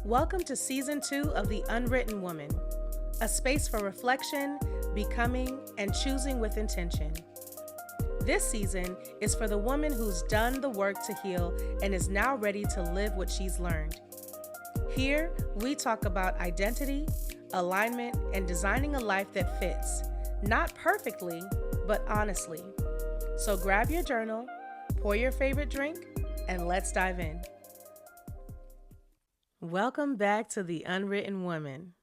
Welcome to Season 2 of The Unwritten Woman, a space for reflection, becoming, and choosing with intention. This season is for the woman who's done the work to heal and is now ready to live what she's learned. Here, we talk about identity, alignment, and designing a life that fits, not perfectly, but honestly. So grab your journal, pour your favorite drink, and let's dive in. Welcome back to The Unwritten Woman.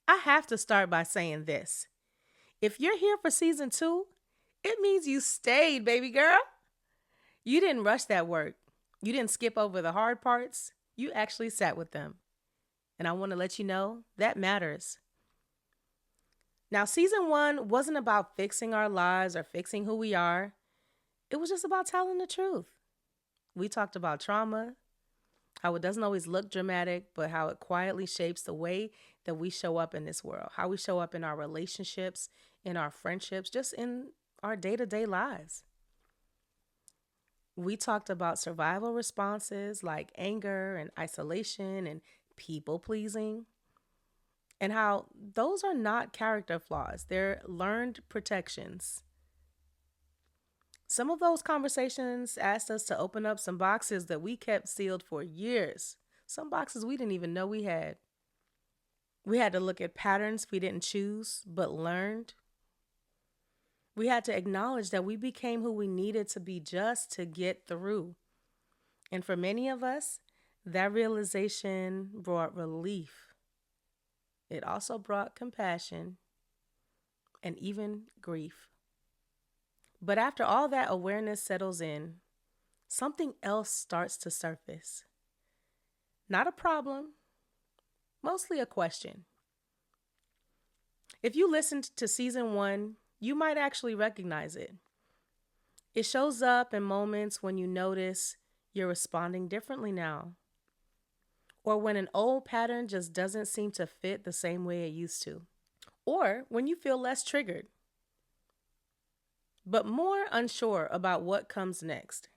I have to start by saying this. If you're here for Season 2, it means you stayed, baby girl. You didn't rush that work. You didn't skip over the hard parts. You actually sat with them. And I want to let you know that matters. Now, Season 1 wasn't about fixing our lives or fixing who we are. It was just about telling the truth. We talked about trauma, how it doesn't always look dramatic, but how it quietly shapes the way that we show up in this world, how we show up in our relationships, in our friendships, just in our day-to-day lives. We talked about survival responses like anger and isolation and people-pleasing, and how those are not character flaws. They're learned protections. Some of those conversations asked us to open up some boxes that we kept sealed for years. Some boxes we didn't even know we had. We had to look at patterns we didn't choose, but learned. We had to acknowledge that we became who we needed to be just to get through. And for many of us, that realization brought relief. It also brought compassion and even grief. But after all that awareness settles in, something else starts to surface. Not a problem, mostly a question. If you listened to Season 1, you might actually recognize it. It shows up in moments when you notice you're responding differently now, or when an old pattern just doesn't seem to fit the same way it used to, or when you feel less triggered, but more unsure about what comes next.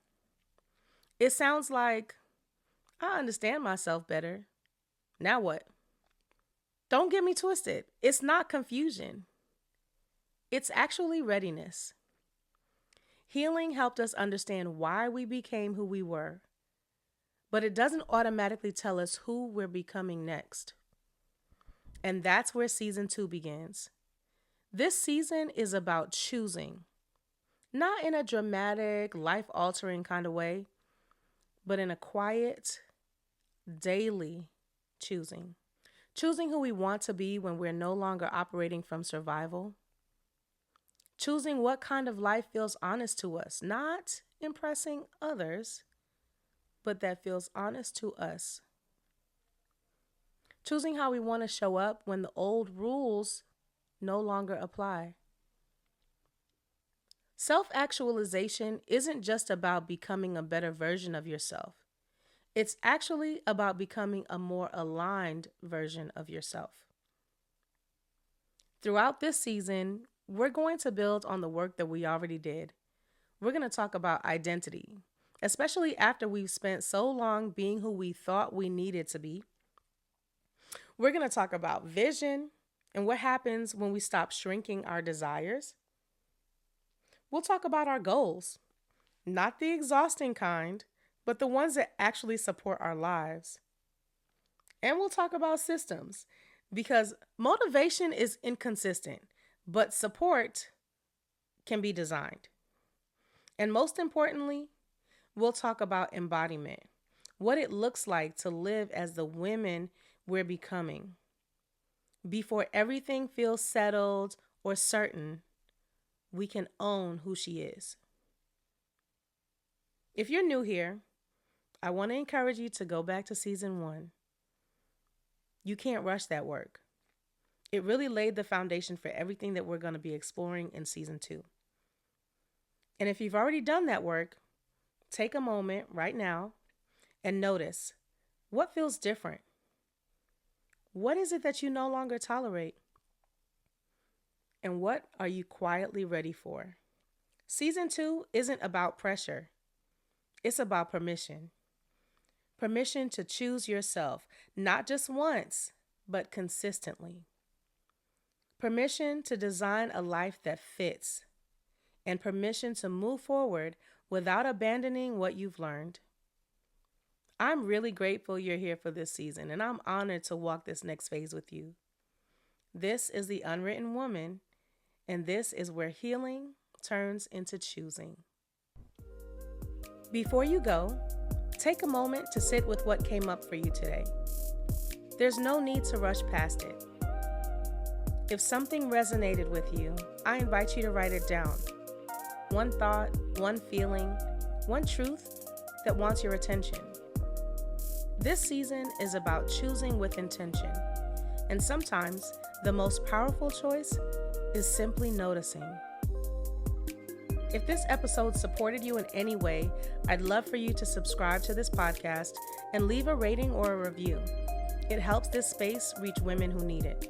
It sounds like, I understand myself better. Now what? Don't get me twisted. It's not confusion. It's actually readiness. Healing helped us understand why we became who we were, but it doesn't automatically tell us who we're becoming next. And that's where Season 2 begins. This season is about choosing. Not in a dramatic, life-altering kind of way, but in a quiet, daily choosing. Choosing who we want to be when we're no longer operating from survival. Choosing what kind of life feels honest to us, not impressing others, but that feels honest to us. Choosing how we want to show up when the old rules no longer apply. Self-actualization isn't just about becoming a better version of yourself. It's actually about becoming a more aligned version of yourself. Throughout this season, we're going to build on the work that we already did. We're going to talk about identity, especially after we've spent so long being who we thought we needed to be. We're going to talk about vision and what happens when we stop shrinking our desires. We'll talk about our goals, not the exhausting kind, but the ones that actually support our lives. And we'll talk about systems, because motivation is inconsistent, but support can be designed. And most importantly, we'll talk about embodiment, what it looks like to live as the women we're becoming. Before everything feels settled or certain, we can own who she is. If you're new here, I want to encourage you to go back to Season 1. You can't rush that work. It really laid the foundation for everything that we're going to be exploring in Season 2. And if you've already done that work, take a moment right now and notice what feels different. What is it that you no longer tolerate? And what are you quietly ready for? Season 2 isn't about pressure. It's about permission. Permission to choose yourself, not just once, but consistently. Permission to design a life that fits, and permission to move forward without abandoning what you've learned. I'm really grateful you're here for this season, and I'm honored to walk this next phase with you. This is the Unwritten Woman, and this is where healing turns into choosing. Before you go, take a moment to sit with what came up for you today. There's no need to rush past it. If something resonated with you, I invite you to write it down. One thought, one feeling, one truth that wants your attention. This season is about choosing with intention, and sometimes the most powerful choice is simply noticing. If this episode supported you in any way, I'd love for you to subscribe to this podcast and leave a rating or a review. It helps this space reach women who need it.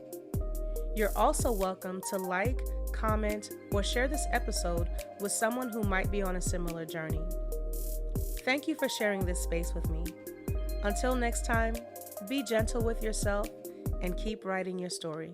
You're also welcome to like, comment, or share this episode with someone who might be on a similar journey. Thank you for sharing this space with me. Until next time, be gentle with yourself and keep writing your story.